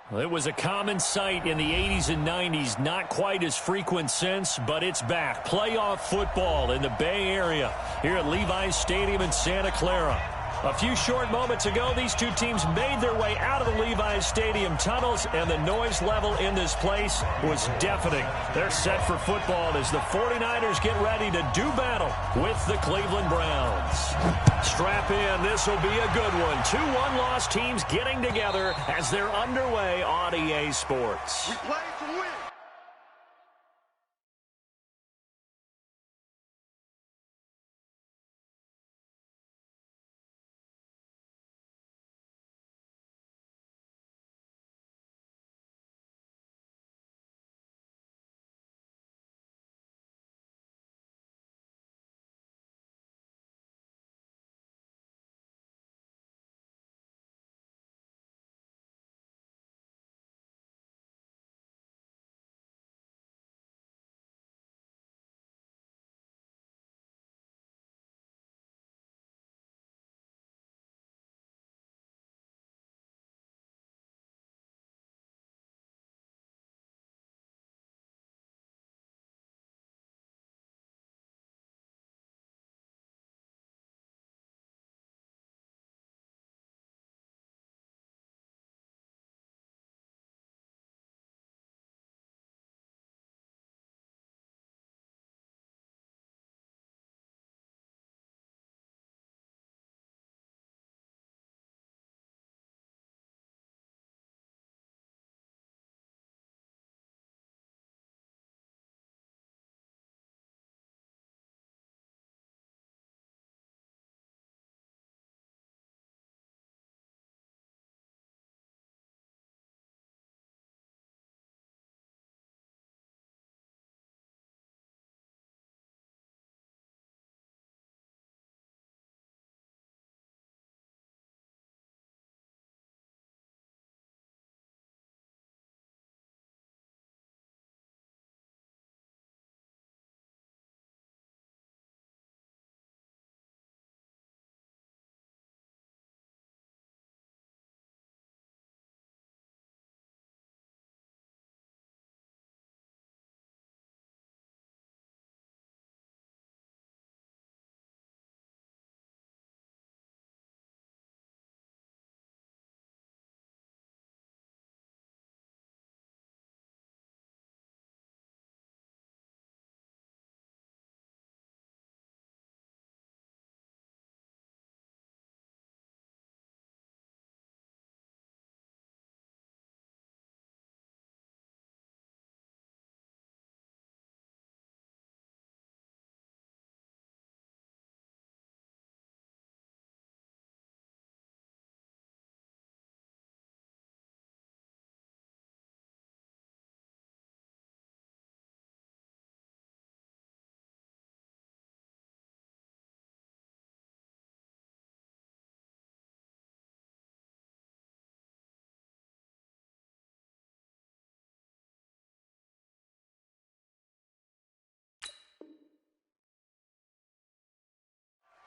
Well, it was a common sight in the 80s and 90s, not quite as frequent since, but it's back. Playoff football in the Bay Area here at Levi's Stadium in Santa Clara. A few short moments ago, these two teams made their way out of the Levi's Stadium tunnels, and the noise level in this place was deafening. They're set for football as the 49ers get ready to do battle with the Cleveland Browns. Strap in. This will be a good one. Two one-loss teams getting together as they're underway on EA Sports. We play to win.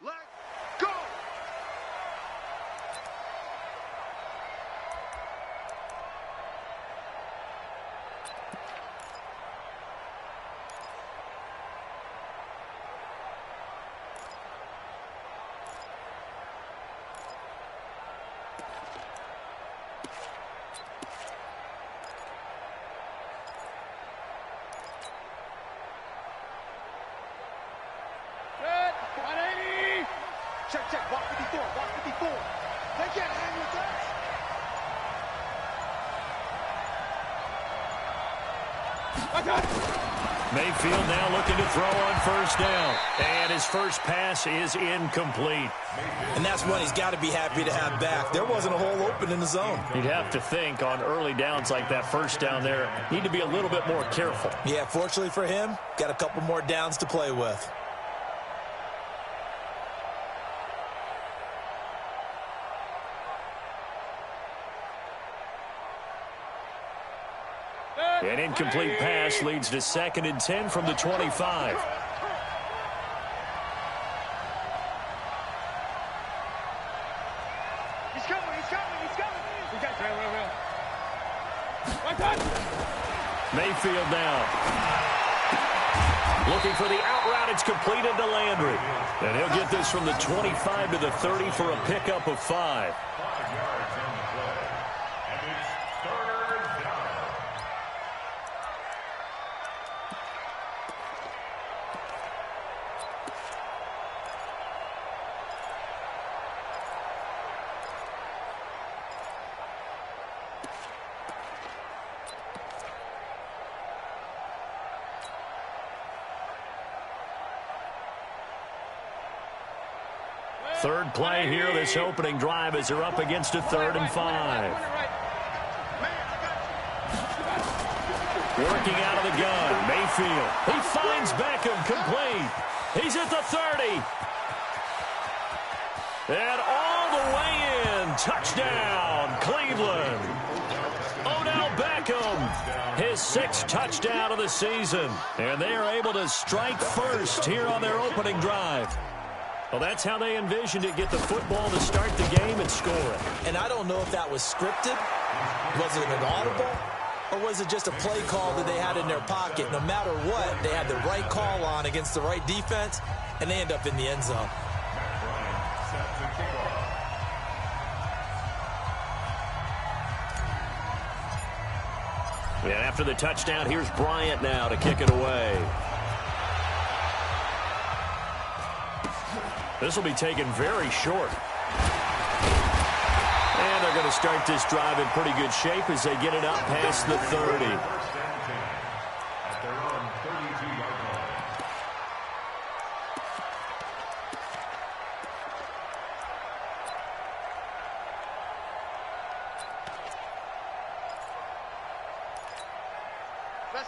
Let's go! Good. 180. Check, check. Walk 54. Walk 54. They can't hang with that. Mayfield now looking to throw on first down. And his first pass is incomplete. And that's one he's got to be happy to have back. There wasn't a hole open in the zone. You'd have to think on early downs like that first down there, need to be a little bit more careful. Yeah, fortunately for him, got a couple more downs to play with. An incomplete pass leads to 2nd and 10 from the 25. He's coming. We got Mayfield now. Looking for the out route. It's completed to Landry. And he'll get this from the 25 to the 30 for a pickup of 5. Third play here, this opening drive, as they're up against a 3rd and 5. Working out of the gun, Mayfield. He finds Beckham, complete. He's at the 30. And all the way in, touchdown, Cleveland. Odell Beckham, his 6th touchdown of the season. And they are able to strike first here on their opening drive. Well, that's how they envisioned it, get the football to start the game and score it. And I don't know if that was scripted, was it an audible, or was it just a play call that they had in their pocket? No matter what, they had the right call on against the right defense, and they end up in the end zone. And after the touchdown, here's Bryant now to kick it away. This will be taken very short. And they're going to start this drive in pretty good shape as they get it up past the 30.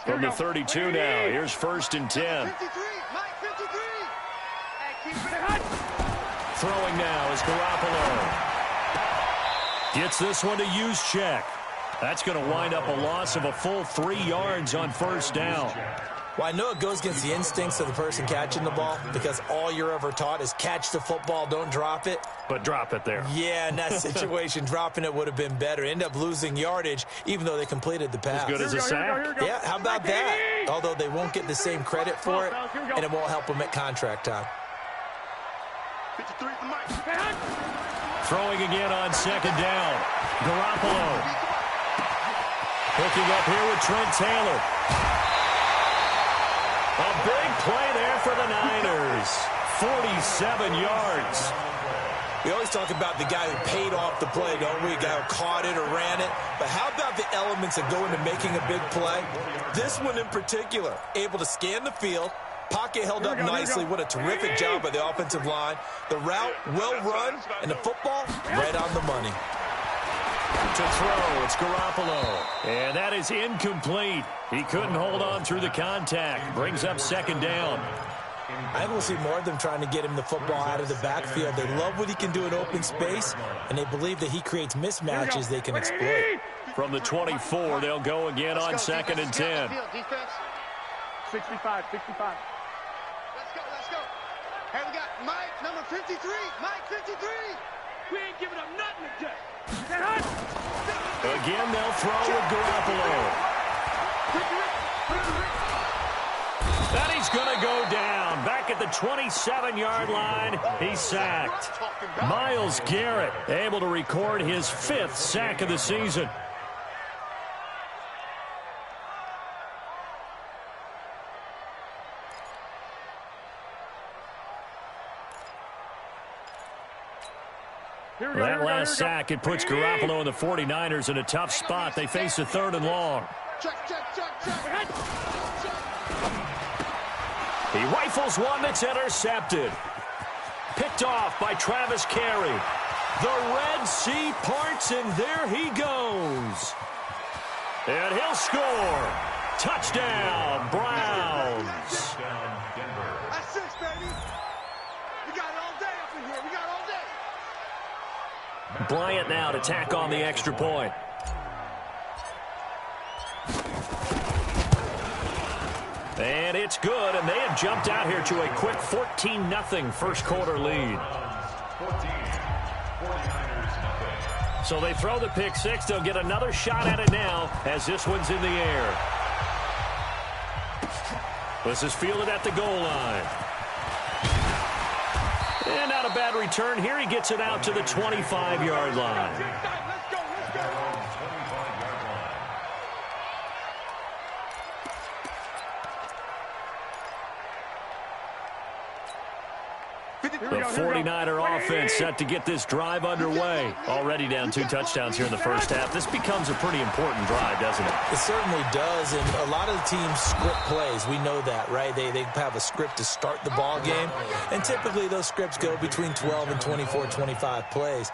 From the 32 now, here's 1st and 10. Throwing now is Garoppolo. Gets this one to Juszczyk. That's going to wind up a loss of a full 3 yards on 1st down. Well, I know it goes against the instincts of the person catching the ball because all you're ever taught is catch the football, don't drop it. But drop it there. Yeah, in that situation, dropping it would have been better. End up losing yardage, even though they completed the pass. As good as a sack. Yeah, how about that? Although they won't get the same credit for it, and it won't help them at contract time. Throwing again on 2nd down. Garoppolo. Hooking up here with Trent Taylor. A big play there for the Niners. 47 yards. We always talk about the guy who paid off the play, don't we? A guy who caught it or ran it. But how about the elements that go into making a big play? This one in particular, able to scan the field. Pocket held up nicely. What a terrific job by the offensive line. The route, well run, and the football, right on the money. To throw, it's Garoppolo. And that is incomplete. He couldn't hold on through the contact. Brings up 2nd down. I think we'll see more of them trying to get him the football out of the backfield. They love what he can do in open space, and they believe that he creates mismatches they can exploit. From the 24, they'll go again on 2nd and 10. 65. Let's go. Hey, we got Mike, number 53. Mike, 53. We ain't giving up nothing today. Again, they'll throw with Garoppolo. And he's going to go down. Back at the 27-yard line, he's sacked. Myles Garrett able to record his 5th sack of the season. That last sack, it puts Garoppolo and the 49ers in a tough spot. They face a 3rd and long. He rifles one that's intercepted. Picked off by Travis Carey. The Red Sea parts, and there he goes. And he'll score. Touchdown, Browns. That's 6, baby. We got it all day up in here. We got it all day. Bryant now to tack on the extra point. And it's good, and they have jumped out here to a quick 14-0 first quarter lead. So they throw the pick six. They'll get another shot at it now as this one's in the air. This is fielded at the goal line. And not a bad return here. He gets it out to the 25-yard line. The 49er offense set to get this drive underway. Already down 2 touchdowns here in the first half. This becomes a pretty important drive, doesn't it? It certainly does, and a lot of the teams script plays. We know that, right? They have a script to start the ball game, and typically those scripts go between 12 and 24, 25 plays.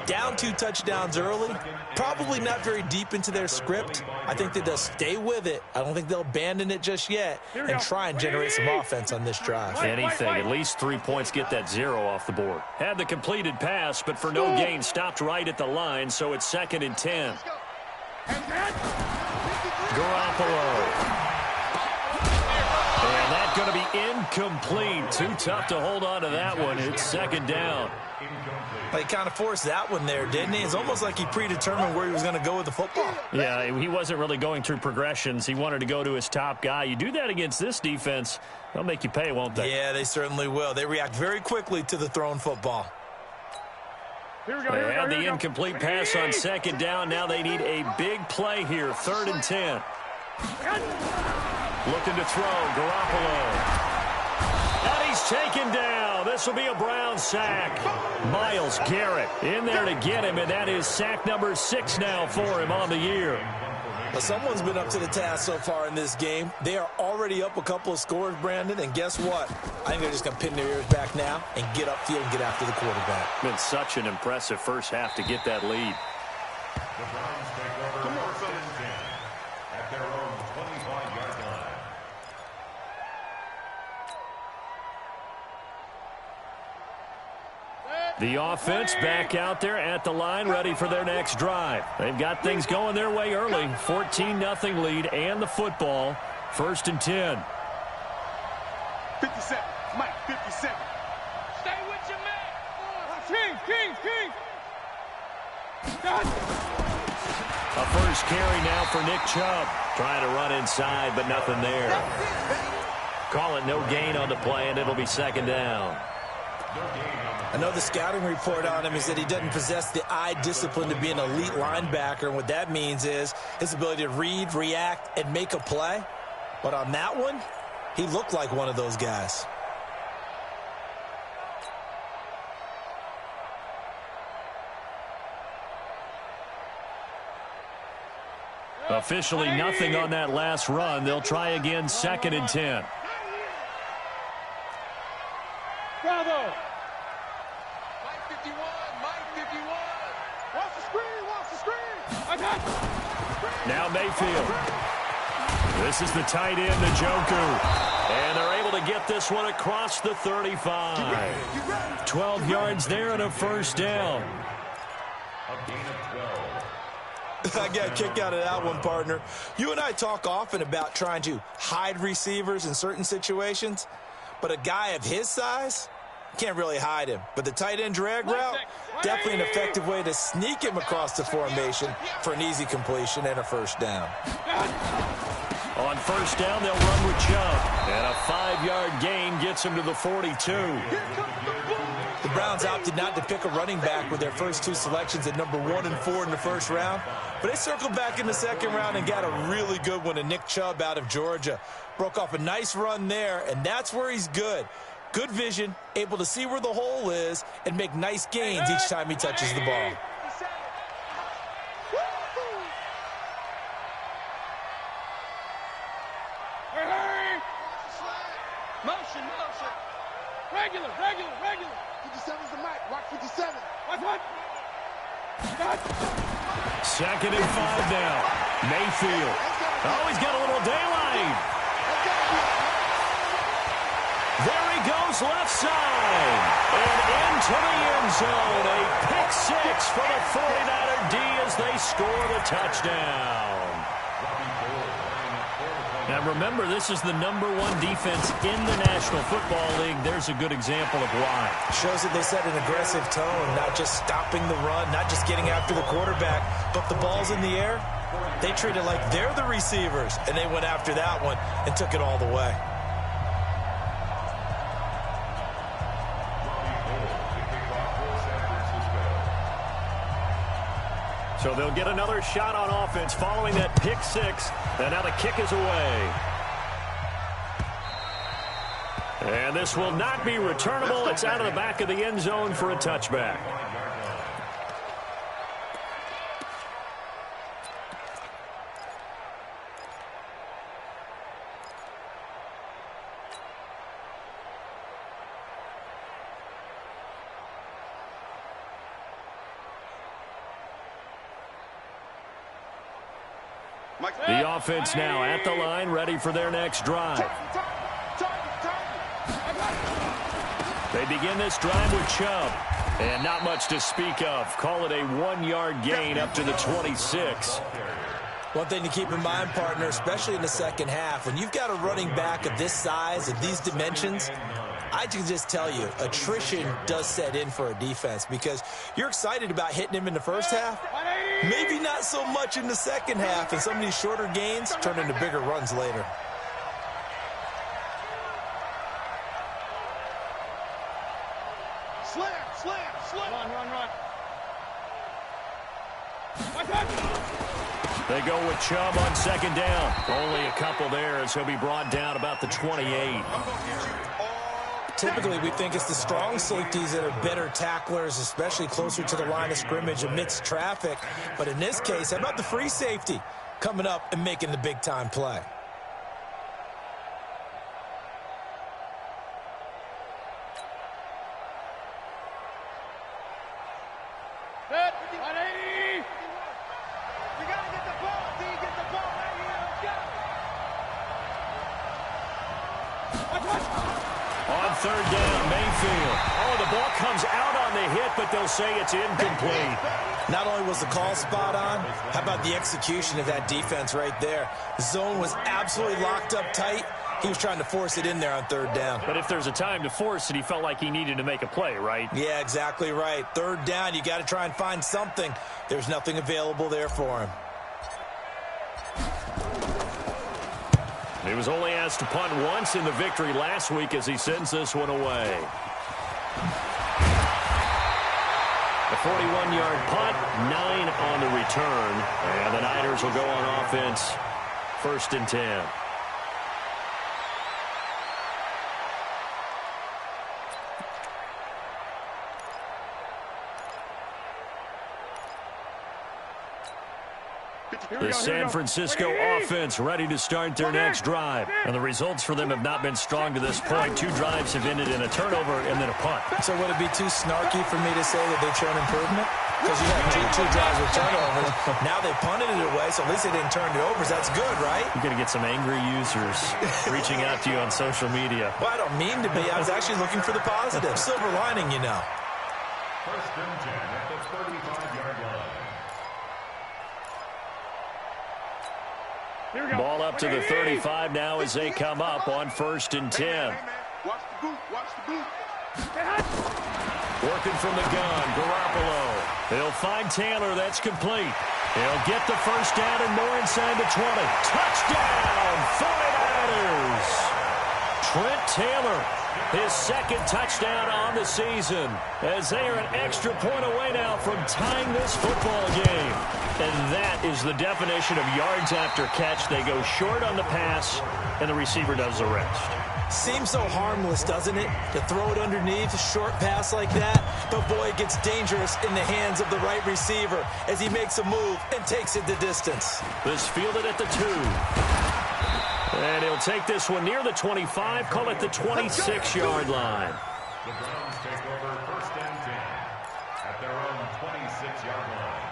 Down 2 touchdowns early, probably not very deep into their script. I think that they'll stay with it. I don't think they'll abandon it just yet and try and generate some offense on this drive. Anything, at least 3 points, get that 0 off the board. Had the completed pass, but for no gain, stopped right at the line, so it's 2nd and 10. Garoppolo. And that's going to be incomplete. Too tough to hold on to that one. It's 2nd down. He kind of forced that one there, didn't he? It's almost like he predetermined where he was going to go with the football. Yeah, he wasn't really going through progressions. He wanted to go to his top guy. You do that against this defense, they'll make you pay, won't they? Yeah, they certainly will. They react very quickly to the thrown football. They had the incomplete pass on 2nd down. Now they need a big play here, 3rd and 10. Looking to throw, Garoppolo. And he's taken down. This will be a Brown sack. Myles Garrett in there to get him, and that is sack number 6 now for him on the year. Well, someone's been up to the task so far in this game. They are already up a couple of scores, Brandon, and guess what? I think they're just going to pin their ears back now and get upfield and get after the quarterback. Been such an impressive first half to get that lead. The Browns take over 1st and 10 at their own 25-yard line. The offense back out there at the line, ready for their next drive. They've got things going their way early. 14-0 lead and the football. 1st and 10. 57. Mike, 57. Stay with your man. King. A first carry now for Nick Chubb. Trying to run inside, but nothing there. Call it no gain on the play, and it'll be 2nd down. I know the scouting report on him is that he doesn't possess the eye discipline to be an elite linebacker, and what that means is his ability to read, react, and make a play. But on that one, he looked like one of those guys. Officially nothing on that last run. They'll try again, 2nd and 10. Bravo. Mike 51. Watch the screen. Now Mayfield. This is the tight end, Njoku. And they're able to get this one across the 35. 12 yards there and a first down. A gain of 12. I got a kick out of that one, partner. You and I talk often about trying to hide receivers in certain situations, but a guy of his size can't really hide him. But the tight end drag route, definitely an effective way to sneak him across the formation for an easy completion and a first down. On first down, they'll run with Chubb. And a 5-yard gain gets him to the 42. The Browns opted not to pick a running back with their first 2 selections at number 1 and 4 in the first round. But they circled back in the 2nd round and got a really good one to Nick Chubb out of Georgia. Broke off a nice run there, and that's where he's good. Good vision, able to see where the hole is, and make nice gains each time he touches the ball. Motion. Regular. 57's the mic. Watch 57. Watch. 2nd and 5 now. Mayfield. Oh, he's got a little daylight. There he goes left side. And into the end zone. A pick 6 for the 49er D as they score the touchdown. Now remember, this is the #1 defense in the National Football League. There's a good example of why. Shows that they set an aggressive tone, not just stopping the run, not just getting after the quarterback, but the ball's in the air. They treat it like they're the receivers, and they went after that one and took it all the way. So they'll get another shot on offense following that pick six. And now the kick is away. And this will not be returnable. It's out of the back of the end zone for a touchback. The offense now at the line, ready for their next drive. They begin this drive with Chubb. And not much to speak of. Call it a 1-yard gain up to the 26. One thing to keep in mind, partner, especially in the second half, when you've got a running back of this size, of these dimensions, I can just tell you, attrition does set in for a defense because you're excited about hitting him in the first half. Maybe not so much in the second half, and some of these shorter gains turn into bigger runs later. Slam, slam, slam. Run. They go with Chubb on second down. Only a couple there as he'll be brought down about the 28. Typically, we think it's the strong safeties that are better tacklers, especially closer to the line of scrimmage amidst traffic. But in this case, how about the free safety coming up and making the big-time play? On third down, Mayfield. Oh, the ball comes out on the hit, but they'll say it's incomplete. Not only was the call spot on, how about the execution of that defense right there? The zone was absolutely locked up tight. He was trying to force it in there on third down. But if there's a time to force it, he felt like he needed to make a play, right? Yeah, exactly right. Third down, you got to try and find something. There's nothing available there for him. He was only asked to punt once in the victory last week as he sends this one away. A 41-yard punt, 9 on the return. And the Niners will go on offense, 1st and 10. The San Francisco offense ready to start their next drive. And the results for them have not been strong to this point. 2 drives have ended in a turnover and then a punt. So would it be too snarky for me to say that they've shown improvement? Because you have two drives with turnovers. Now they punted it away, so at least they didn't turn it over. So that's good, right? You're going to get some angry users reaching out to you on social media. Well, I don't mean to be. I was actually looking for the positive. Silver lining, you know. 1st and 10 at the 35-yard line. Ball up to the 35 now as they come up on 1st and 10. Hey, man. Watch the boot. Watch the boot. Working from the gun, Garoppolo. He'll find Taylor. That's complete. He'll get the first down and more inside the 20. Touchdown, 49ers. Trent Taylor, his 2nd touchdown on the season, as they are an extra point away now from tying this football game. And that is the definition of yards after catch. They go short on the pass, and the receiver does the rest. Seems so harmless, doesn't it? To throw it underneath, a short pass like that. But boy, it gets dangerous in the hands of the right receiver as he makes a move and takes it the distance. This fielded at the 2. And he'll take this one near the 25, call it the 26-yard line. The Browns take over 1st and 10 at their own 26-yard line.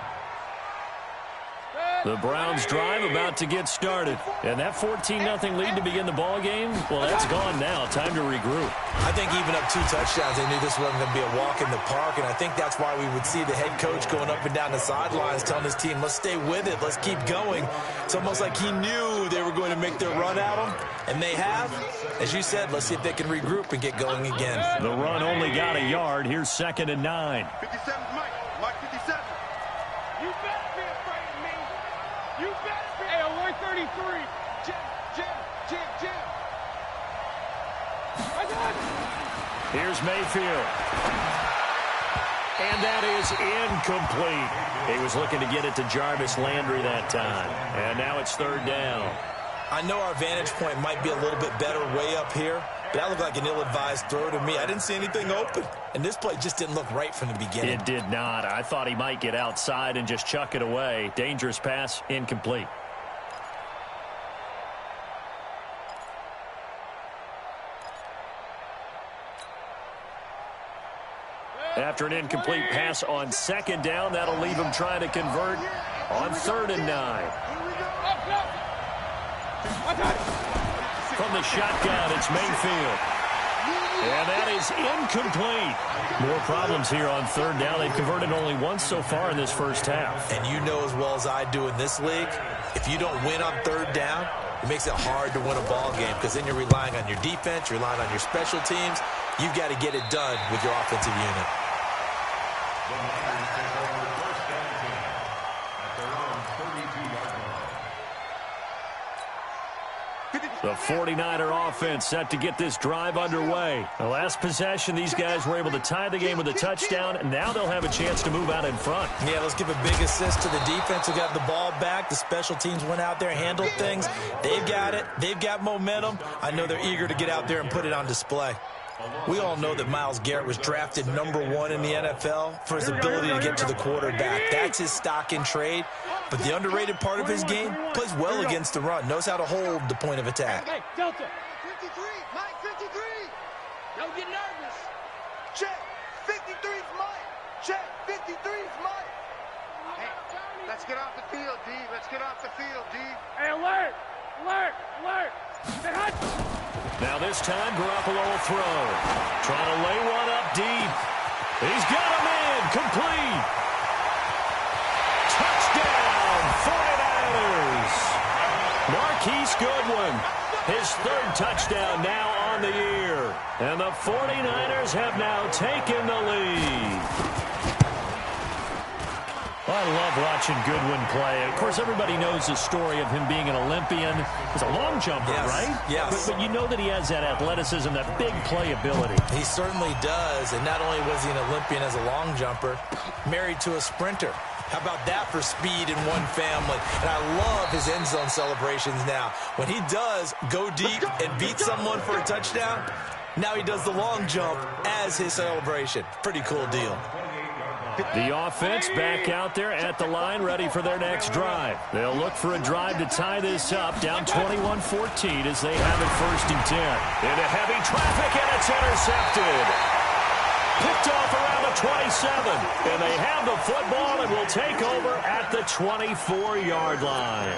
The Browns drive about to get started. And that 14-0 lead to begin the ball game, well, that's gone now. Time to regroup. I think even up 2 touchdowns, they knew this wasn't going to be a walk in the park, and I think that's why we would see the head coach going up and down the sidelines telling his team, let's stay with it, let's keep going. It's almost like he knew knew they were going to make their run at them, and they have. As you said, let's see if they can regroup and get going again. The run only got a yard. Here's 2nd and 9. 57, Mike. Mike 57. You better be afraid of me. You better be. Hey, 133. Jim. Here's Mayfield. And that is incomplete. He was looking to get it to Jarvis Landry that time. And now it's 3rd down. I know our vantage point might be a little bit better way up here, but that looked like an ill-advised throw to me. I didn't see anything open, and this play just didn't look right from the beginning. It did not. I thought he might get outside and just chuck it away. Dangerous pass, incomplete. After an incomplete pass on 2nd down, that'll leave him trying to convert on 3rd and 9. From the shotgun, it's Mayfield. And that is incomplete. More problems here on 3rd down. They've converted only once so far in this first half. And you know as well as I do in this league, if you don't win on 3rd down, it makes it hard to win a ball game because then you're relying on your defense, you're relying on your special teams. You've got to get it done with your offensive unit. The Niners take over 1st and 10 at their own 32-yard line. The 49er offense set to get this drive underway. The last possession, these guys were able to tie the game with a touchdown, and now they'll have a chance to move out in front. Yeah, let's give a big assist to the defense who got the ball back. The special teams went out there, handled things. They've got it. They've got momentum. I know they're eager to get out there and put it on display. We all know that Myles Garrett was drafted #1 in the NFL for his ability to get to the quarterback. That's his stock in trade. But the underrated part of his game, plays well against the run, knows how to hold the point of attack. Hey, Delta. 53, Mike 53. Don't get nervous. Check. 53's Mike. Check. 53's Mike. Hey, let's get off the field, D. Let's get off the field, D. Hey, alert. Hey, hut. Now this time, Garoppolo will throw. Trying to lay one up deep. He's got him in. Complete. Touchdown, 49ers. Marquise Goodwin, his 3rd touchdown now on the year. And the 49ers have now taken the lead. I love watching Goodwin play. Of course, everybody knows the story of him being an Olympian. He's a long jumper, yes, right? Yes. But you know that he has that athleticism, that big playability. He certainly does. And not only was he an Olympian as a long jumper, married to a sprinter. How about that for speed in one family? And I love his end zone celebrations now. When he does go deep and beat someone for a touchdown, now he does the long jump as his celebration. Pretty cool deal. The offense back out there at the line, ready for their next drive. They'll look for a drive to tie this up, down 21-14 as they have it 1st and 10. Into heavy traffic, and it's intercepted. Picked off around the 27, and they have the football and will take over at the 24-yard line.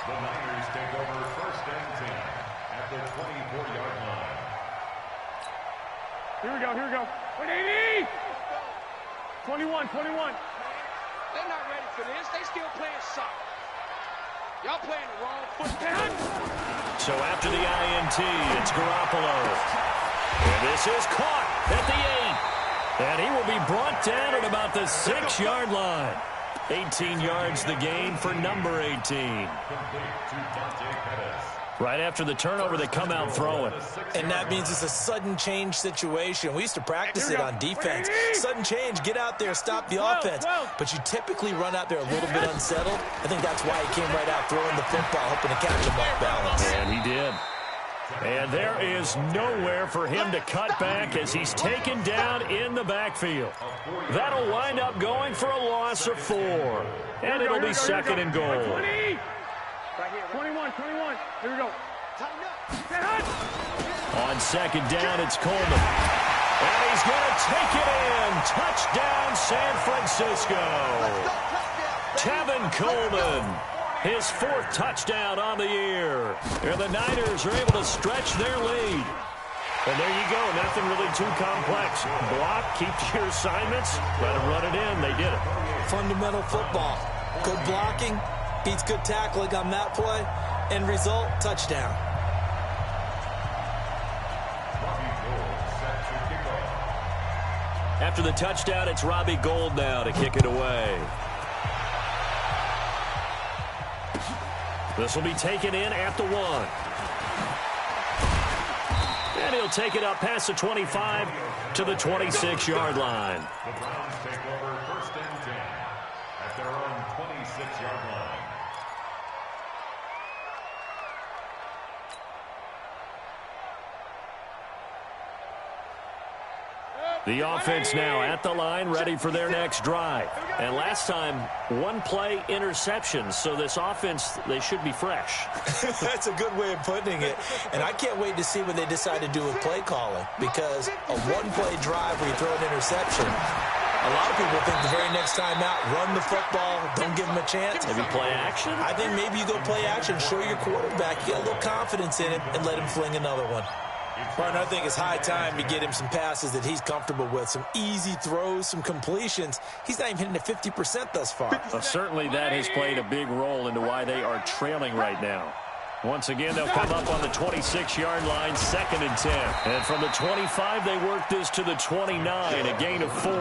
The Niners take over 1st and 10 at the 24-yard line. Here we go. 180. 21. They're not ready for this. They still playing soccer. Y'all playing the wrong foot. So after the INT, it's Garoppolo. And this is caught at the 8. And he will be brought down at about the 6-yard line. 18 yards the gain for number 18. Right after the turnover, they come out throwing. And that means it's a sudden change situation. We used to practice it on defense. Sudden change, get out there, stop the offense. But you typically run out there a little bit unsettled. I think that's why he came right out throwing the football, hoping to catch him off balance. And he did. And there is nowhere for him to cut back as he's taken down in the backfield. That'll wind up going for a loss of 4. And it'll be 2nd and goal. 21. Here we go. On 2nd down, it's Coleman. And he's going to take it in. Touchdown, San Francisco. Tevin Coleman, his 4th touchdown on the year. And the Niners are able to stretch their lead. And there you go. Nothing really too complex. Block, keep your assignments, let them run it in. They did it. Fundamental football. Good blocking, Beats good tackling on that play. End result, touchdown. After the touchdown, it's Robbie Gould now to kick it away. This will be taken in at the 1. And he'll take it up past the 25 to the 26-yard line. The Browns take over 1st and 10 at their own 26-yard line. The offense now at the line, ready for their next drive. And last time, one-play interception. So this offense, they should be fresh. That's a good way of putting it. And I can't wait to see what they decide to do with play calling. Because a one-play drive where you throw an interception, a lot of people think the very next time out, run the football, don't give them a chance. Maybe play action? I think maybe you go play action, show your quarterback, get a little confidence in him, and let him fling another one. Partner, I think it's high time to get him some passes that he's comfortable with, some easy throws, some completions. He's not even hitting at 50% thus far. Well, certainly that has played a big role into why they are trailing right now. Once again, they'll come up on the 26-yard line, 2nd and 10. And from the 25, they work this to the 29, a gain of 4.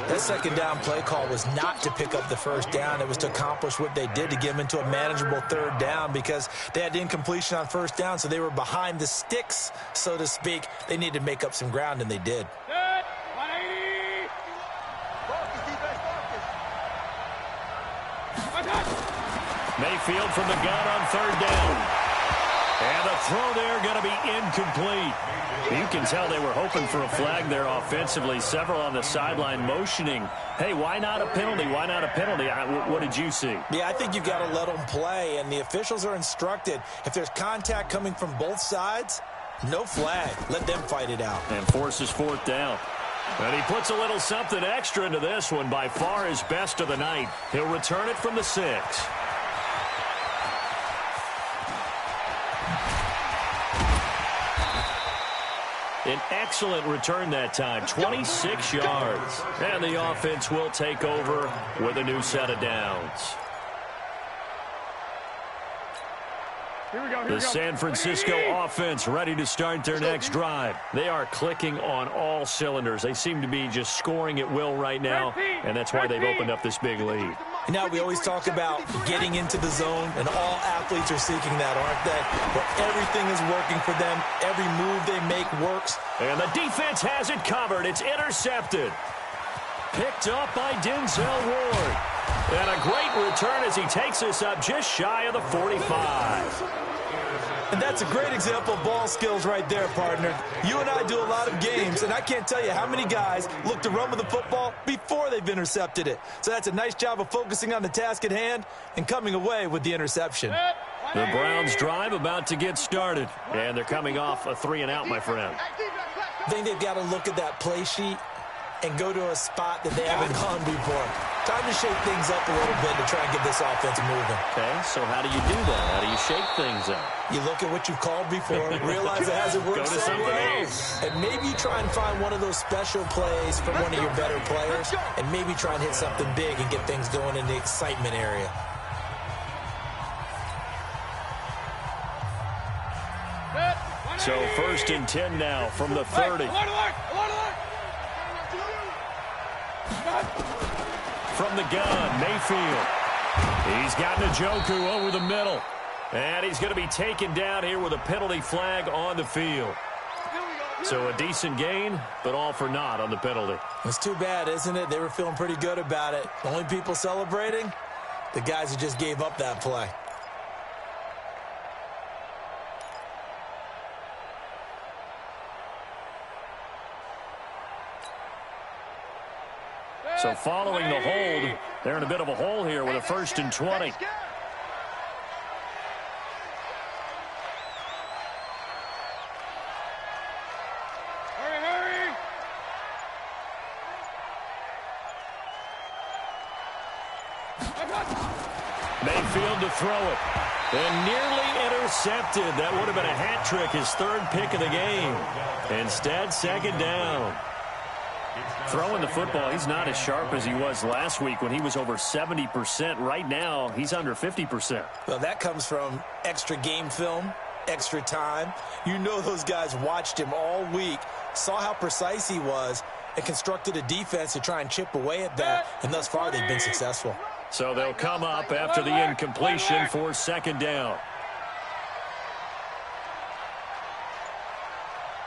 That second down play call was not to pick up the first down. It was to accomplish what they did to get them into a manageable 3rd down because they had incompletion on 1st down, so they were behind the sticks, so to speak. They needed to make up some ground, and they did. Mayfield from the gun on 3rd down. And the throw there going to be incomplete. You can tell they were hoping for a flag there offensively. Several on the sideline motioning, hey, why not a penalty? Why not a penalty? What did you see? Yeah, I think you got to let them play, and the officials are instructed. If there's contact coming from both sides, no flag. Let them fight it out. And forces 4th down. And he puts a little something extra into this one, by far his best of the night. He'll return it from the 6. An excellent return that time, 26 yards. And the offense will take over with a new set of downs. The San Francisco offense ready to start their next drive. They are clicking on all cylinders. They seem to be just scoring at will right now, and that's why they've opened up this big lead. You know, we always talk about getting into the zone, and all athletes are seeking that, aren't they? Where everything is working for them. Every move they make works. And the defense has it covered. It's intercepted. Picked up by Denzel Ward. And a great return as he takes us up just shy of the 45. And that's a great example of ball skills right there, partner. You and I do a lot of games, and I can't tell you how many guys look to run with the football before they've intercepted it. So that's a nice job of focusing on the task at hand and coming away with the interception. The Browns drive about to get started, and they're coming off a 3-and-out, my friend. I think they've got to look at that play sheet and go to a spot that they haven't gone before. Time to shake things up a little bit to try and get this offense moving. Okay, so how do you do that? How do you shake things up? You look at what you've called before, realize it hasn't worked. Go to something else. And maybe you try and find one of those special plays from one of your better players, and maybe try and hit something big and get things going in the excitement area. So 1st and 10 now from the 30. From the gun, Mayfield. He's got Njoku over the middle. And he's going to be taken down here with a penalty flag on the field. So a decent gain, but all for naught on the penalty. It's too bad, isn't it? They were feeling pretty good about it. The only people celebrating, the guys who just gave up that play. So following the hold, they're in a bit of a hole here with a 1st and 20. Mayfield to throw it. And nearly intercepted. That would have been a hat trick, his 3rd pick of the game. Instead, 2nd down. Throwing the football, he's not as sharp as he was last week when he was over 70%. Right now, he's under 50%. Well, that comes from extra game film, extra time. You know those guys watched him all week, saw how precise he was, and constructed a defense to try and chip away at that, and thus far they've been successful. So they'll come up after the incompletion for second down.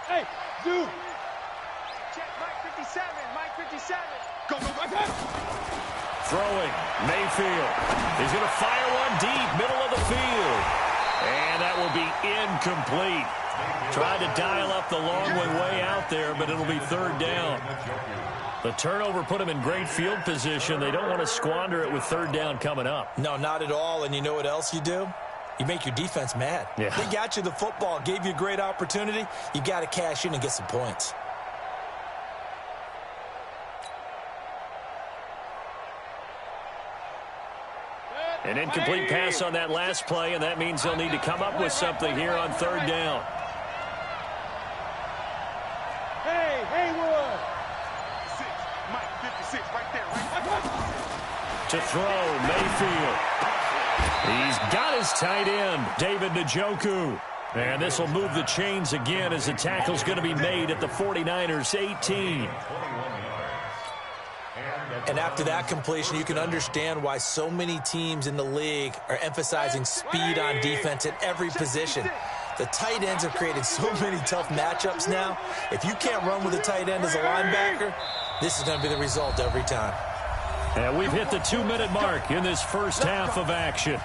Hey, dude. Check Mike 57, Mike 57. Go, go, go, go. Throwing, Mayfield. He's going to fire one deep, middle of the field. And that will be incomplete. Tried to dial up the long one way out there, but it'll be third down. The turnover put him in great field position. They don't want to squander it with third down coming up. No, not at all. And you know what else you do? You make your defense mad. Yeah. They got you the football, gave you a great opportunity. You got to cash in and get some points. An incomplete pass on that last play, and that means they'll need to come up with something here on third down. Hey, Haywood. 6, Mike 56, right there, right. To throw, Mayfield. He's got his tight end, David Njoku. And this will move the chains again as the tackle's going to be made at the 49ers 18. And after that completion, you can understand why so many teams in the league are emphasizing speed on defense at every position. The tight ends have created so many tough matchups now. If you can't run with a tight end as a linebacker, this is going to be the result every time. And we've hit the 2-minute mark in this first half of action.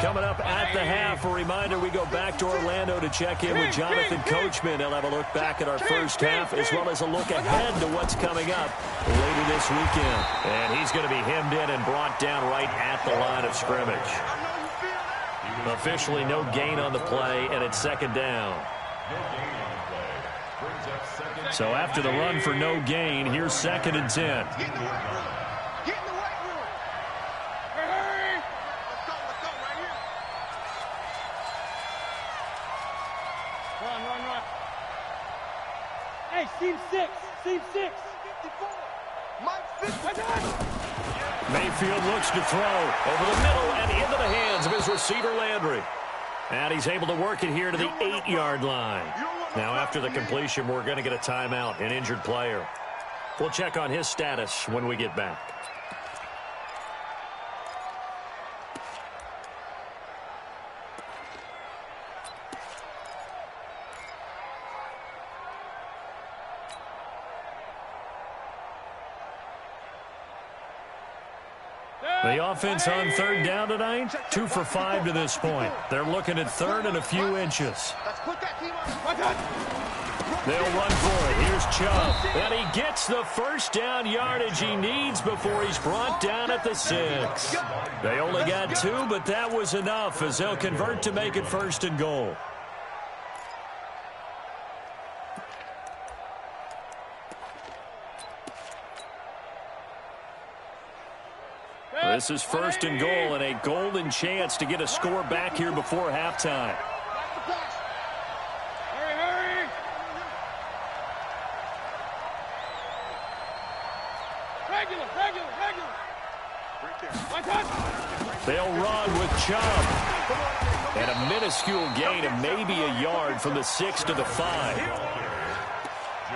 Coming up at the half, a reminder, we go back to Orlando to check in with Jonathan Coachman. He'll have a look back at our first half as well as a look ahead to what's coming up later this weekend. And he's going to be hemmed in and brought down right at the line of scrimmage. Officially no gain on the play, and it's second down. So after the run for no gain, here's 2nd and 10. Hey, seam 6, seam 6. 54. Mike 54. Mayfield looks to throw over the middle and into the hands of his receiver, Landry. And he's able to work it here to the 8-yard line. Now, after the completion, we're going to get a timeout, an injured player. We'll check on his status when we get back. The offense on third down tonight, 2 for 5 to this point. They're looking at third and a few inches. They'll run for it. Here's Chubb. And he gets the first down yardage he needs before he's brought down at the 6. They only got 2, but that was enough as they'll convert to make it 1st and goal. This is 1st and goal and a golden chance to get a score back here before halftime. Hurry, Regular. They'll run with Chubb. And a minuscule gain of maybe a yard from the 6 to the 5.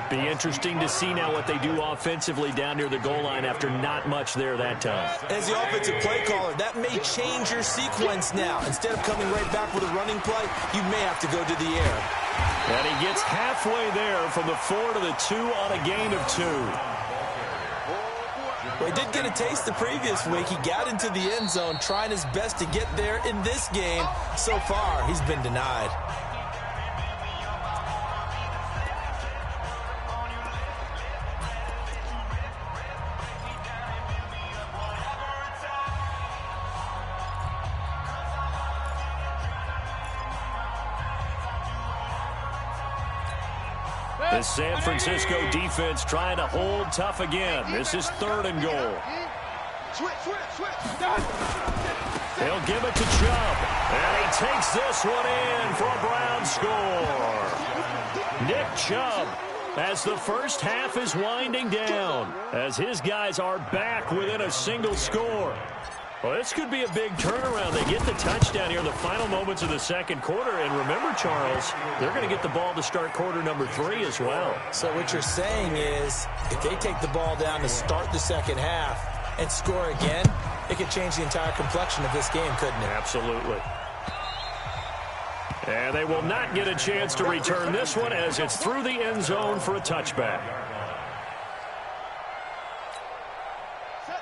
Be interesting to see now what they do offensively down near the goal line after not much there that time. As the offensive play caller, that may change your sequence now. Instead of coming right back with a running play, you may have to go to the air. And he gets halfway there from the 4 to the 2 on a gain of 2. Well, he did get a taste the previous week. He got into the end zone trying his best to get there in this game. So far, he's been denied. The San Francisco defense trying to hold tough again. This is 3rd and goal. Switch. He'll give it to Chubb. And he takes this one in for a Brown score. Nick Chubb, as the first half is winding down, as his guys are back within a single score. Well, this could be a big turnaround. They get the touchdown here in the final moments of the second quarter. And remember, Charles, they're going to get the ball to start quarter number 3 as well. So what you're saying is if they take the ball down to start the second half and score again, it could change the entire complexion of this game, couldn't it? Absolutely. And they will not get a chance to return this one as it's through the end zone for a touchback.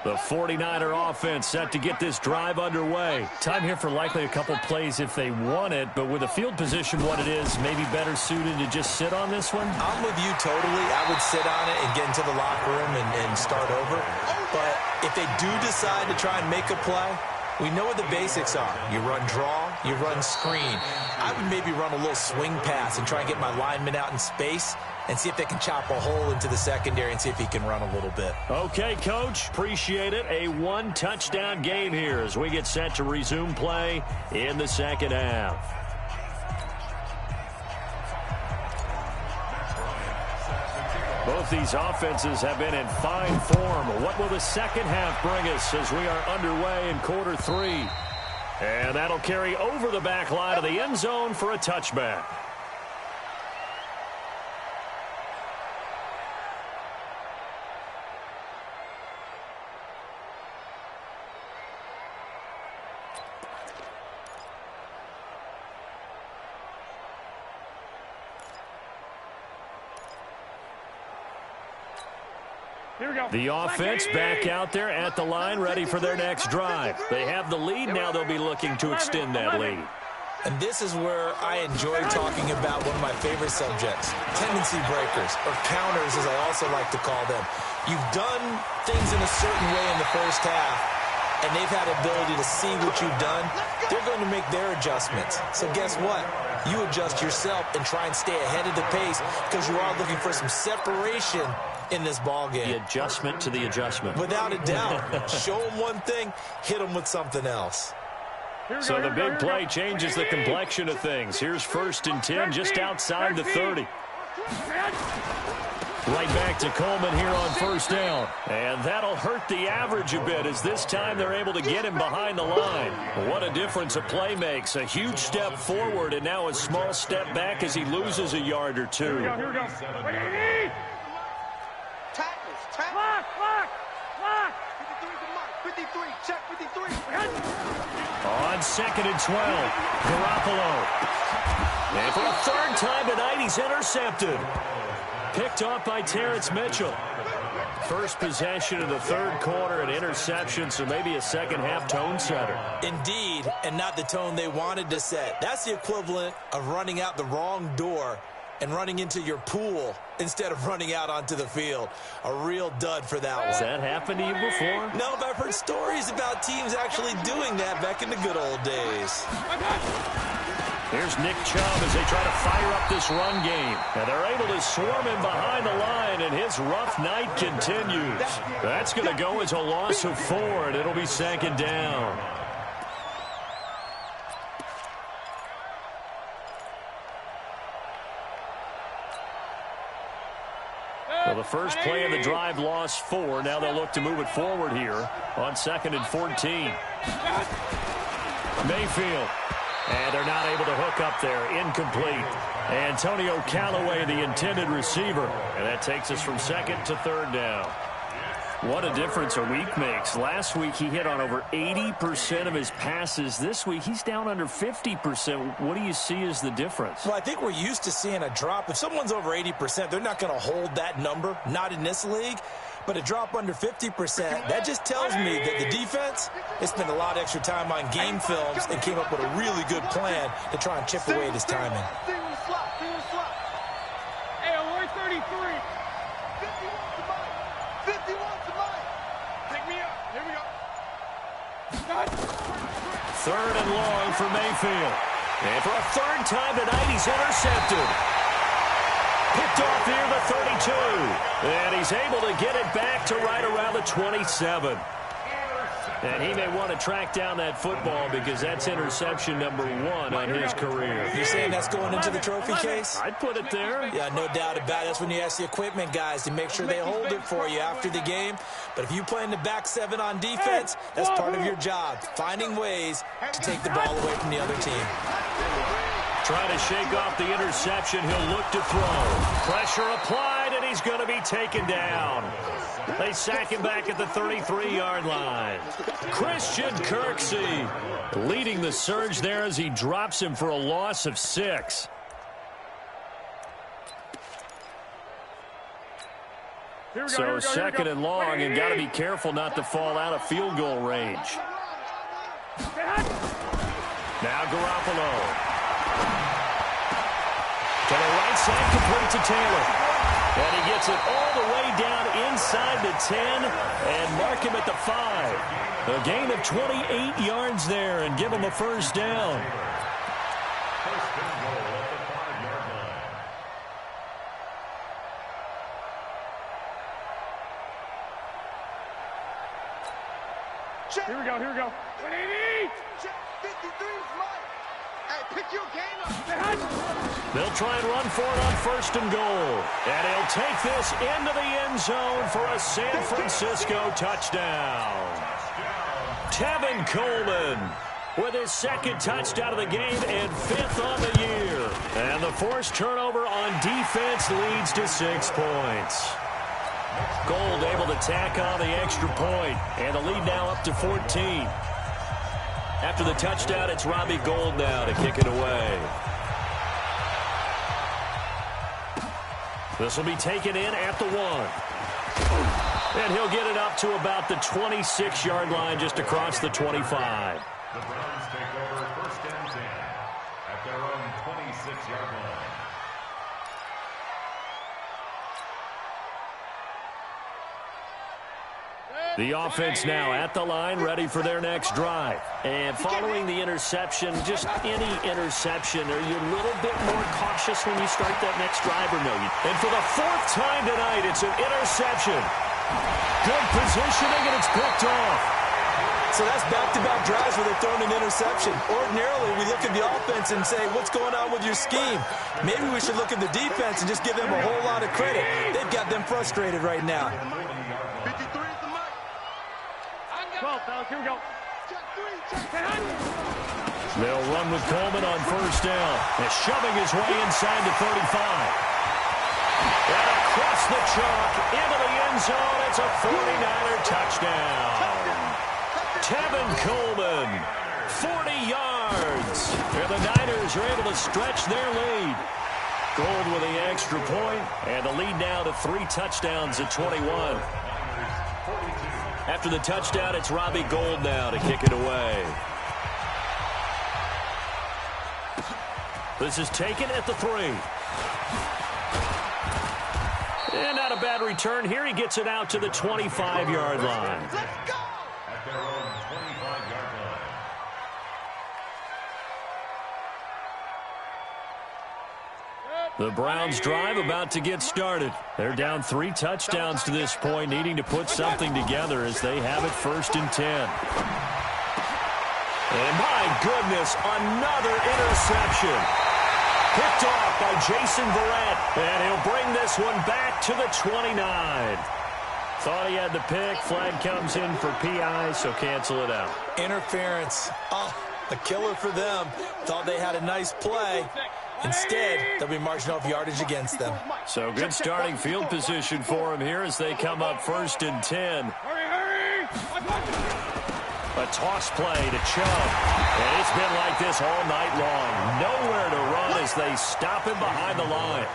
The 49er offense set to get this drive underway. Time here for likely a couple plays if they want it, but with the field position what it is, maybe better suited to just sit on this one? I'm with you totally. I would sit on it and get into the locker room and start over. But if they do decide to try and make a play, we know what the basics are. You run draw, you run screen. I would maybe run a little swing pass and try and get my lineman out in space and see if they can chop a hole into the secondary and see if he can run a little bit. Okay, Coach. Appreciate it. A one-touchdown game here as we get set to resume play in the second half. Both these offenses have been in fine form. What will the second half bring us as we are underway in quarter 3? And that'll carry over the back line of the end zone for a touchback. The offense back out there at the line, ready for their next drive. They have the lead. Now they'll be looking to extend that lead. And this is where I enjoy talking about one of my favorite subjects, tendency breakers, or counters as I also like to call them. You've done things in a certain way in the first half, and they've had ability to see what you've done. They're going to make their adjustments. So guess what? You adjust yourself and try and stay ahead of the pace because you are looking for some separation in this ball game. The adjustment to the adjustment. Without a doubt. Show them one thing, hit them with something else. So the big play changes the complexion of things. Here's 1st and 10 just outside the 30. Right back to Coleman here on 1st down. And that'll hurt the average a bit as this time they're able to get him behind the line. What a difference a play makes. A huge step forward and now a small step back as he loses a yard or 2. Here we go. Clock. 53, check 53. On 2nd and 12, Garoppolo. And for a 3rd time tonight, he's intercepted. Picked off by Terrence Mitchell. First possession of the 3rd quarter, an interception, so maybe a second half tone setter. Indeed, and not the tone they wanted to set. That's the equivalent of running out the wrong door and running into your pool instead of running out onto the field. A real dud for that one. Has that happened to you before? No, but I've heard stories about teams actually doing that back in the good old days. Here's Nick Chubb as they try to fire up this run game. And they're able to swarm him behind the line, and his rough night continues. That's going to go as a loss of 4, and it'll be 2nd down. Well, the first play of the drive lost 4. Now they'll look to move it forward here on 2nd and 14. Mayfield. And they're not able to hook up there. Incomplete. Antonio Callaway, the intended receiver. And that takes us from 2nd to 3rd down. What a difference a week makes. Last week he hit on over 80% of his passes. This week he's down under 50%. What do you see as the difference? Well, I think we're used to seeing a drop. If someone's over 80%, they're not going to hold that number. Not in this league. But a drop under 50%, that just tells me that the defense has spent a lot of extra time on game films and came up with a really good plan to try and chip away at his timing. Hey, we're 33. 51 to Mike. 51 to Mike. Pick me up. Here we go. 3rd and long for Mayfield. And for a 3rd time tonight, he's intercepted. Picked off near the 32. And he's able to get it back to right around the 27. And he may want to track down that football because that's interception number 1 on his career. You're saying that's going into the trophy case? I'd put it there. Yeah, no doubt about it. That's when you ask the equipment guys to make sure they hold it for you after the game. But if you play in the back 7 on defense, that's part of your job, finding ways to take the ball away from the other team. Trying to shake off the interception. He'll look to throw. Pressure applied, and he's going to be taken down. They sack him back at the 33-yard line. Christian Kirksey leading the surge there as he drops him for a loss of 6. So second and long, and got to be careful not to fall out of field goal range. Now Garoppolo. To the right side, complete to Taylor. And he gets it all the way down inside the 10 and mark him at the 5. A gain of 28 yards there and give him a first down. First and goal at the 5-yard line. Here we go. 180. Check. 53's Mike. Hey, pick your game up. They'll try and run for it on first and goal. And he'll take this into the end zone for a San Francisco touchdown. Tevin Coleman with his second touchdown of the game and 5th on the year. And the forced turnover on defense leads to 6 points. Gold able to tack on the extra point, and the lead now up to 14. After the touchdown, it's Robbie Gould now to kick it away. This will be taken in at the 1. And he'll get it up to about the 26-yard line just across the 25. The Browns take over first and 10 at their own 26-yard line. The offense now at the line, ready for their next drive. And following the interception, just any interception, are you a little bit more cautious when you start that next drive or no? And for the 4th time tonight, it's an interception. Good positioning, and it's picked off. So that's back-to-back drives where they're throwing an interception. Ordinarily, we look at the offense and say, what's going on with your scheme? Maybe we should look at the defense and just give them a whole lot of credit. They've got them frustrated right now. 53's the Mike. 12, fellas, here we go. They'll run with Coleman on first down. And shoving his way inside the 35. And across the chalk into the end zone. It's a 49er touchdown. Tevin Coleman, 40 yards. And the Niners are able to stretch their lead. Gould with the extra point, and the lead now to 3 touchdowns at 21. After the touchdown, it's Robbie Gould now to kick it away. This is taken at the 3. And not a bad return here. He gets it out to the 25-yard line. Let's go! At their own 25-yard line. The Browns drive about to get started. They're down 3 touchdowns to this point, needing to put something together as they have it first and 10. And my goodness, another interception. Picked off by Jason Verrett, and he'll bring this one back to the 29. Thought he had the pick. Flag comes in for PI, so cancel it out. Interference. Oh, a killer for them. Thought they had a nice play. Instead, they'll be marching off yardage against them. So good starting field position for them here as they come up first and 10. Hurry! A toss play to Chubb. And it's been like this all night long. Nowhere to run as they stop him behind the line.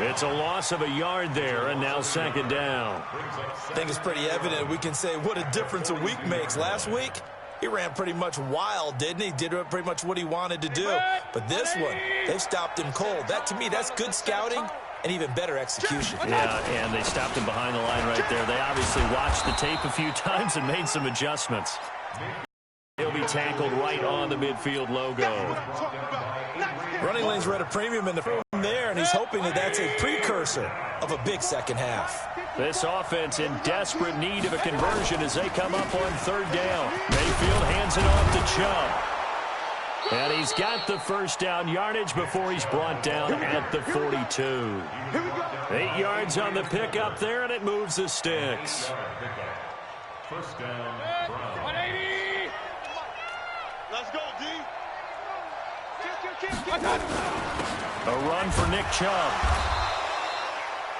It's a loss of a yard there, and now second down. I think it's pretty evident. We can say what a difference a week makes. Last week, he ran pretty much wild, didn't he? Did pretty much what he wanted to do. But this one, they've stopped him cold. That, to me, that's good scouting and even better execution. Yeah, and they stopped him behind the line right there. They obviously watched the tape a few times and made some adjustments. He'll be tackled right on the midfield logo. Running lanes were at a premium in the from there. and he's hoping that that's a precursor of a big second half. This offense in desperate need of a conversion as they come up on third down. Mayfield hands it off to Chubb. And he's got the first down yardage before he's brought down at the 42. 8 yards on the pickup there, and it moves the sticks. First down, Brown. 180. Let's go, D. A run for Nick Chubb.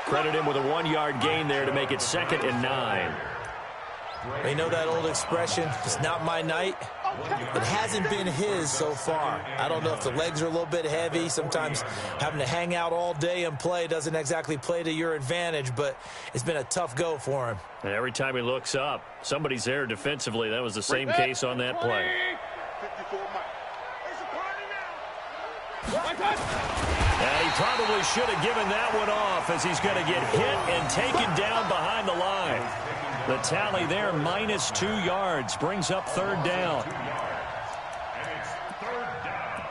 Credit him with a 1-yard gain there to make it 2nd and 9. You know that old expression, it's not my night? It hasn't been his so far. I don't know if the legs are a little bit heavy. Sometimes having to hang out all day and play doesn't exactly play to your advantage, but it's been a tough go for him. And every time he looks up, somebody's there defensively. That was the same case on that play. 54 Mike. It's a party now. And he probably should have given that one off as he's going to get hit and taken down behind the line. The tally there, minus 2 yards, brings up third down. And it's third down.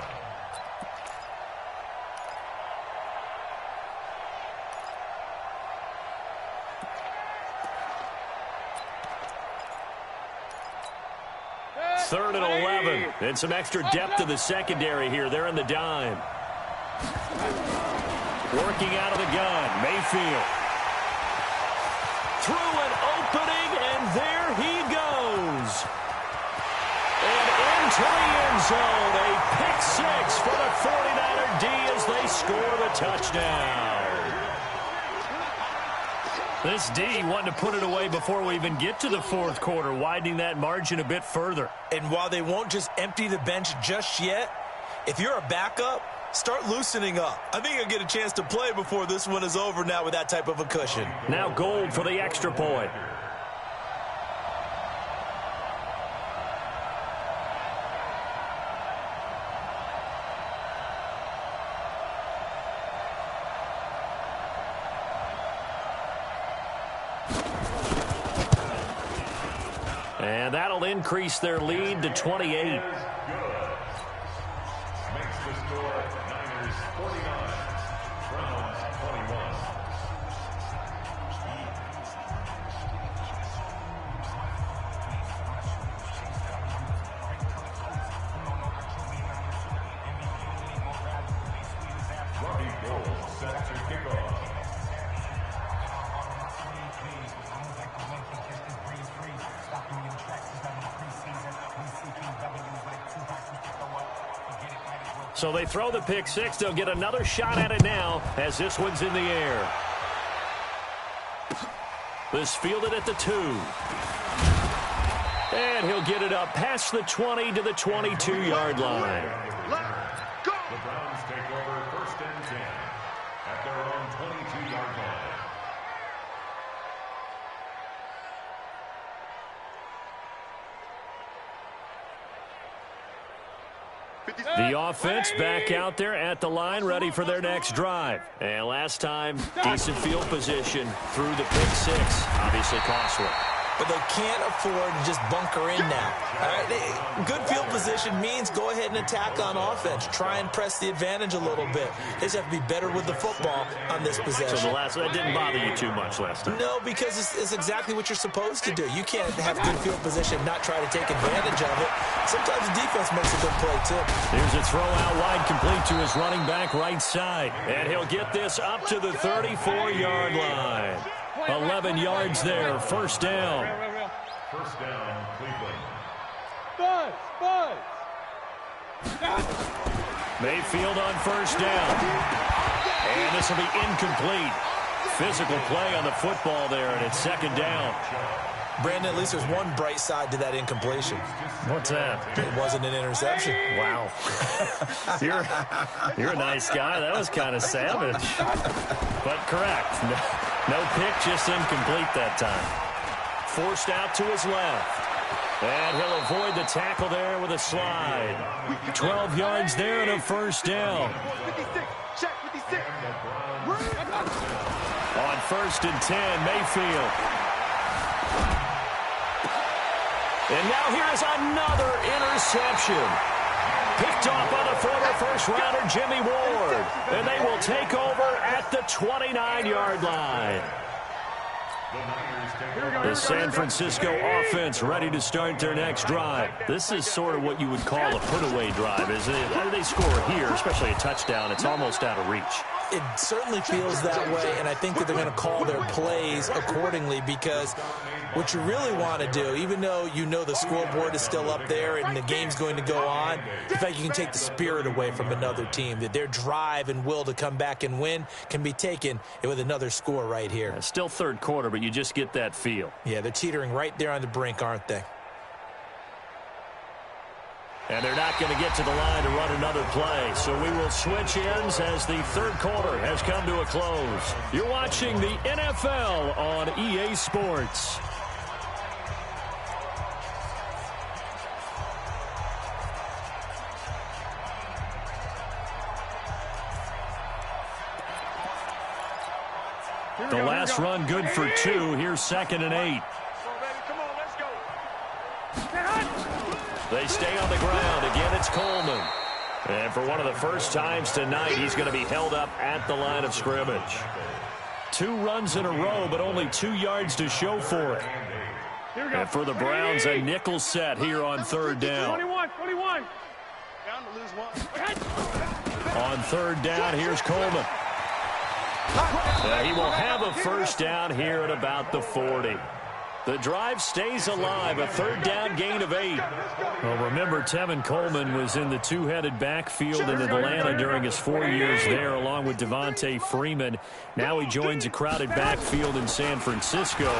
Third and 11. And some extra depth to the secondary here. They're in the dime. Working out of the gun, Mayfield. Through an opening, and there he goes. And into the end zone. A pick six for the 49er D as they score the touchdown. This D wanting to put it away before we even get to the fourth quarter, widening that margin a bit further. And while they won't just empty the bench just yet, if you're a backup, start loosening up. I think you'll get a chance to play before this one is over now with that type of a cushion. Now Gold for the extra point. And that'll increase their lead to 28. Makes the score Niners 49, Browns 21. Robbie Gould set to kick off. So they throw the pick six. They'll get another shot at it now as this one's in the air. This fielded at the 2. And he'll get it up past the 20 to the 22-yard line. The Browns take over first and 10 at their own 22-yard line. The offense back out there at the line, ready for their next drive. And last time, decent field position through the pick six. Obviously costly. But they can't afford to just bunker in now. All right? Good field position means go ahead and attack on offense. Try and press the advantage a little bit. They just have to be better with the football on this possession. So that didn't bother you too much last time? No, because it's exactly what you're supposed to do. You can't have good field position, not try to take advantage of it. Sometimes the defense makes a good play, too. Here's a throw out wide, complete to his running back right side. And he'll get this up to the 34-yard line. 11 yards there, first down. First down, Cleveland. Buzz. Mayfield on first down. And this will be incomplete. Physical play on the football there, and it's second down. Brandon, at least there's one bright side to that incompletion. What's that? It wasn't an interception. Wow. You're a nice guy. That was kind of savage. But correct. No pick, just incomplete that time. Forced out to his left. And he'll avoid the tackle there with a slide. 12 yards there and a first down. 56. Check 56. On first and 10, Mayfield. And now here's another interception. Picked off by the former first-rounder Jimmy Ward. And they will take over at the 29-yard line. The San Francisco offense ready to start their next drive. This is sort of what you would call a put-away drive, isn't it? How do they score here, especially a touchdown? It's almost out of reach. It certainly feels that way, and I think that they're going to call their plays accordingly, because what you really want to do, even though you know the scoreboard is still up there and the game's going to go on, in fact, you can take the spirit away from another team, that their drive and will to come back and win can be taken with another score right here. Yeah, still third quarter, but you just get that feel. Yeah, they're teetering right there on the brink, aren't they? And they're not going to get to the line to run another play. So we will switch ends as the third quarter has come to a close. You're watching the NFL on EA Sports. The last run good for 2. Here's 2nd and 8. They stay on the ground. Again, it's Coleman. And for one of the first times tonight, he's going to be held up at the line of scrimmage. 2 runs in a row, but only 2 yards to show for it. And for the Browns, a nickel set here on 3rd down. 21. On 3rd down, here's Coleman. He will have a first down here at about the 40. The drive stays alive, a 3rd down gain of 8. Well, remember, Tevin Coleman was in the two-headed backfield in Atlanta during his 4 years there, along with Devontae Freeman. Now he joins a crowded backfield in San Francisco.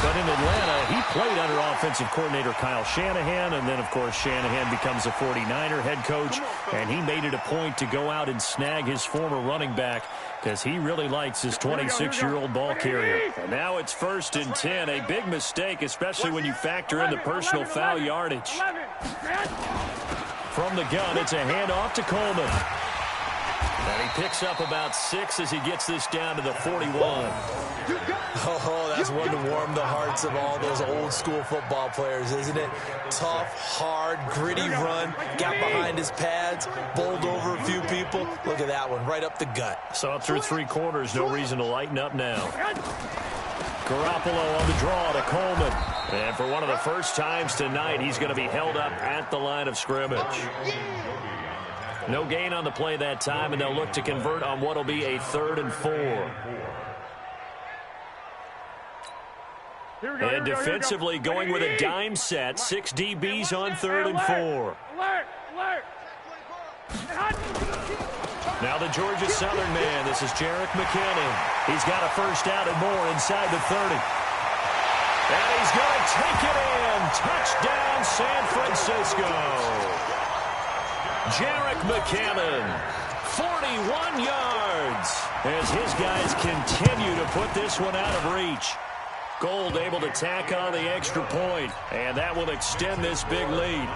But in Atlanta, he played under offensive coordinator Kyle Shanahan, and then, of course, Shanahan becomes a 49er head coach, and he made it a point to go out and snag his former running back because he really likes his 26-year-old ball carrier. And now it's 1st and 10, a big mistake, especially when you factor in the personal foul yardage. From the gun, it's a handoff to Coleman. And he picks up about 6 as he gets this down to the 41. Oh, that's one to warm the hearts of all those old-school football players, isn't it? Tough, hard, gritty run, got behind his pads, bowled over a few people. Look at that one, right up the gut. So up through 3 quarters, no reason to lighten up now. Garoppolo on the draw to Coleman. And for one of the first times tonight, he's going to be held up at the line of scrimmage. No gain on the play that time, and they'll look to convert on what will be a 3rd and 4. And defensively going with a dime set. 6 DBs on 3rd and 4. Now the Georgia Southern man. This is Jerick McKinnon. He's got a first down and more inside the 30. And he's going to take it in. Touchdown, San Francisco. Jerick McKinnon, 41 yards, as his guys continue to put this one out of reach. Gold able to tack on the extra point, and that will extend this big lead.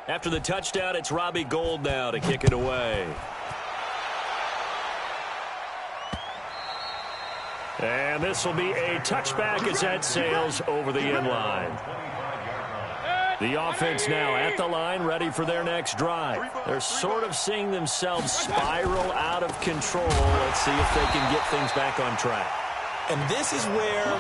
After the touchdown, it's Robbie Gould now to kick it away. And this will be a touchback as that sails over the end line. The offense now at the line, ready for their next drive. They're sort of seeing themselves spiral out of control. Let's see if they can get things back on track. And this is where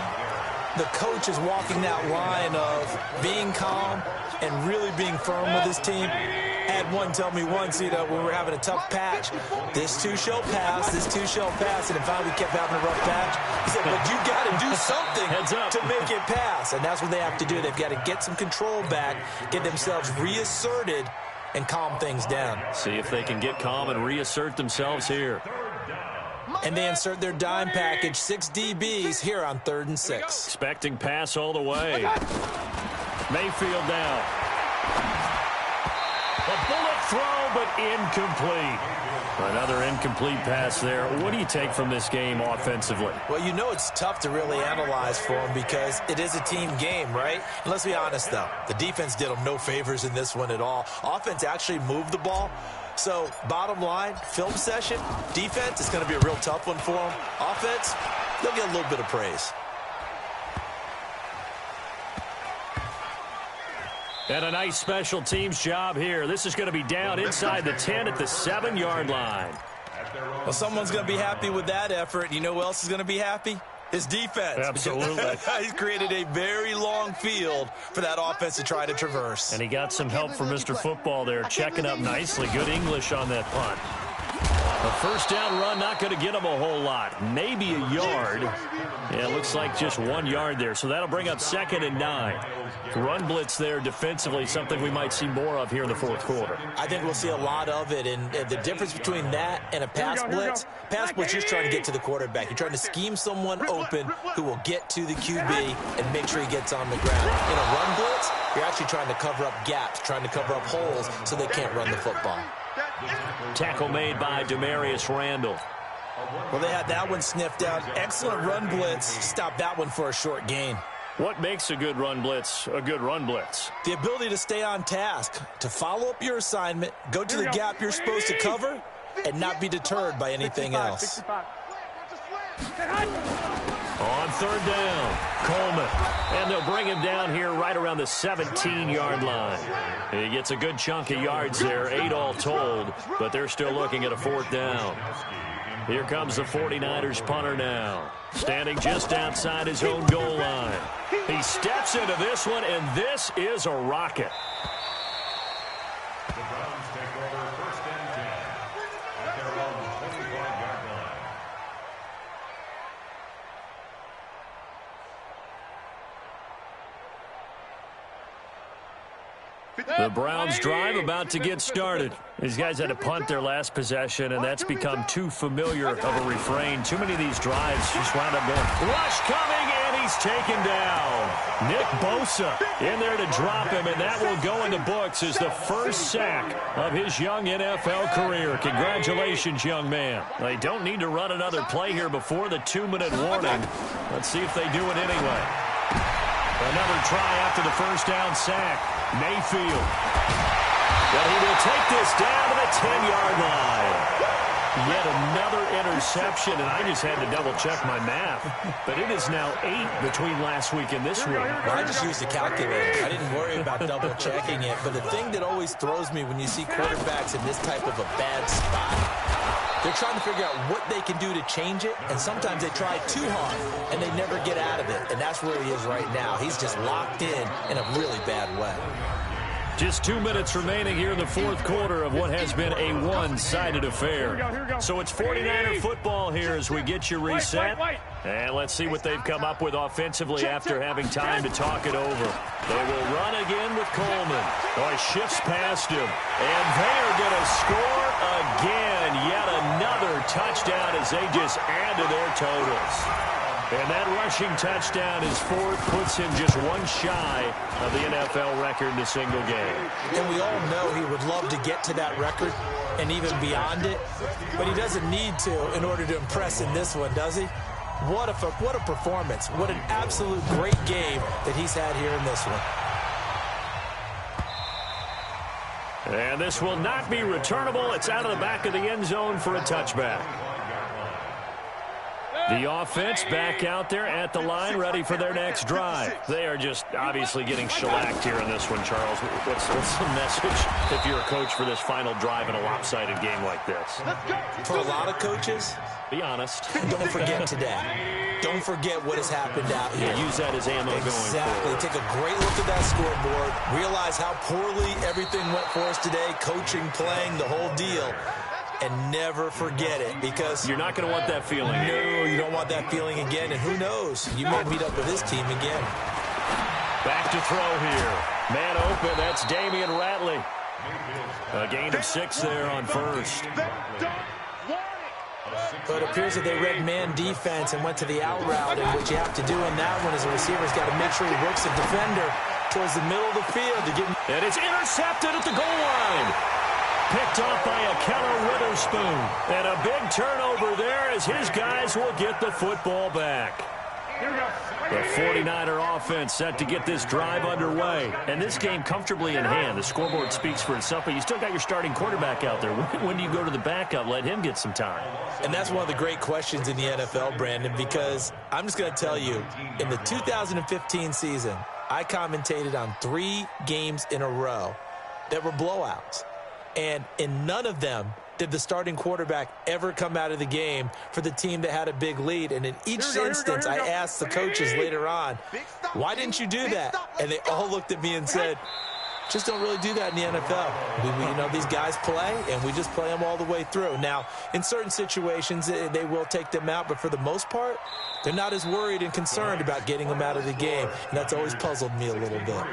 the coach is walking that line of being calm and really being firm with his team. Had one tell me once, when we were having a tough patch, this too shall pass, this too shall pass, and finally we kept having a rough patch. He said, but you got to do something to make it pass, and that's what they have to do. They've got to get some control back, get themselves reasserted, and calm things down. See if they can get calm and reassert themselves here. And they insert their dime package, 6 DBs here on 3rd and 6. Expecting pass all the way. Mayfield now. A bullet throw, but incomplete. Another incomplete pass there. What do you take from this game offensively? Well, you know it's tough to really analyze for them because it is a team game, right? And let's be honest, though. The defense did them no favors in this one at all. Offense actually moved the ball. So, bottom line, film session, defense is going to be a real tough one for them. Offense, they'll get a little bit of praise. And a nice special teams job here. This is going to be down inside the 10 at the 7-yard line. Well, someone's going to be happy with that effort. You know who else is going to be happy? His defense. Absolutely. He's created a very long field for that offense to try to traverse. And he got some help from Mr. Football there, checking up nicely. Good English on that punt. A first down run, not going to get him a whole lot. Maybe a yard. Yeah, it looks like just 1 yard there. So that'll bring up 2nd and 9. Run blitz there defensively, something we might see more of here in the 4th quarter. I think we'll see a lot of it. And the difference between that and a pass blitz, you're just trying to get to the quarterback. You're trying to scheme someone open who will get to the QB and make sure he gets on the ground. In a run blitz, you're actually trying to cover up gaps, trying to cover up holes so they can't run the football. Tackle made by Demarius Randall. Well, they had that one sniffed out. Excellent run blitz. Stopped that one for a short gain. What makes a good run blitz a good run blitz? The ability to stay on task, to follow up your assignment, go to the gap you're supposed to cover, and not be deterred by anything else. On 3rd down, Coleman. And they'll bring him down here right around the 17-yard line. He gets a good chunk of yards there, 8 all told, but they're still looking at a 4th down. Here comes the 49ers punter now, standing just outside his own goal line. He steps into this one, and this is a rocket. The Browns take over 1st and 10 at their own 25-yard line. The Browns drive about to get started. These guys had to punt their last possession, and that's become too familiar of a refrain. Too many of these drives just wound up going, rush coming, and he's taken down. Nick Bosa in there to drop him, and that will go in the books as the first sack of his young NFL career. Congratulations, young man. They don't need to run another play here before the 2-minute warning. Let's see if they do it anyway. Another try after the first down sack. Mayfield. But he will take this down to the 10-yard line. Yet another interception, and I just had to double-check my math. But it is now 8 between last week and this week. Well, I just used a calculator. I didn't worry about double-checking it. But the thing that always throws me when you see quarterbacks in this type of a bad spot, they're trying to figure out what they can do to change it, and sometimes they try too hard, and they never get out of it. And that's where he is right now. He's just locked in a really bad way. Just 2 minutes remaining here in the 4th quarter of what has been a one-sided affair. So it's 49er football here as we get you reset. And let's see what they've come up with offensively after having time to talk it over. They will run again with Coleman. Oh, he shifts past him. And they are going to score again. Yet another touchdown as they just add to their totals. And that rushing touchdown is 4th, puts him just one shy of the NFL record in a single game. And we all know he would love to get to that record and even beyond it, but he doesn't need to in order to impress in this one, does he? What a performance. What an absolute great game that he's had here in this one. And this will not be returnable. It's out of the back of the end zone for a touchback. The offense back out there at the line, ready for their next drive. They are just obviously getting shellacked here in this one, Charles. What's the message if you're a coach for this final drive in a lopsided game like this? For a lot of coaches, be honest. Don't forget today. Don't forget what has happened out here. Yeah, use that as ammo going forward. Exactly. Take a great look at that scoreboard. Realize how poorly everything went for us today. Coaching, playing, the whole deal. And never forget it, because you're not going to want that feeling. No, you don't want that feeling again. And who knows? You may meet up with this team again. Back to throw here. Man open. That's Damian Ratley. A gain of 6 there on first. But it appears that they read man defense and went to the out route, and what you have to do in that one is the receiver's got to make sure he works the defender towards the middle of the field to get him. And it's intercepted at the goal line. Picked off by a Keller Witherspoon. And a big turnover there as his guys will get the football back. The 49er offense set to get this drive underway. And this game comfortably in hand. The scoreboard speaks for itself, but you still got your starting quarterback out there. When do you go to the backup? Let him get some time. And that's one of the great questions in the NFL, Brandon, because I'm just going to tell you, in the 2015 season, I commentated on 3 games in a row that were blowouts. And in none of them did the starting quarterback ever come out of the game for the team that had a big lead. And in each instance, I asked the coaches later on, why didn't you do that? And they all looked at me and said, just don't really do that in the NFL. You know, these guys play, and we just play them all the way through. Now, in certain situations, they will take them out, but for the most part, they're not as worried and concerned about getting them out of the game. And that's always puzzled me a little bit.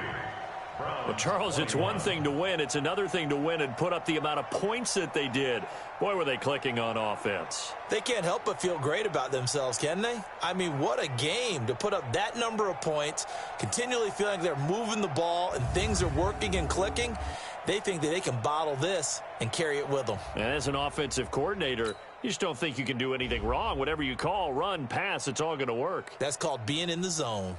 Well, Charles, it's one thing to win. It's another thing to win and put up the amount of points that they did. Boy, were they clicking on offense. They can't help but feel great about themselves, can they? I mean, what a game to put up that number of points, continually feeling like they're moving the ball and things are working and clicking. They think that they can bottle this and carry it with them. And as an offensive coordinator, you just don't think you can do anything wrong. Whatever you call, run, pass, it's all going to work. That's called being in the zone.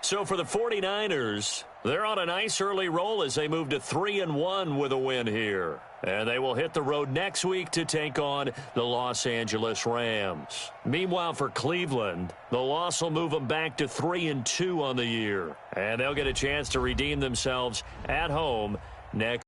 So for the 49ers, they're on a nice early roll as they move to 3-1 with a win here. And they will hit the road next week to take on the Los Angeles Rams. Meanwhile, for Cleveland, the loss will move them back to 3-2 on the year. And they'll get a chance to redeem themselves at home next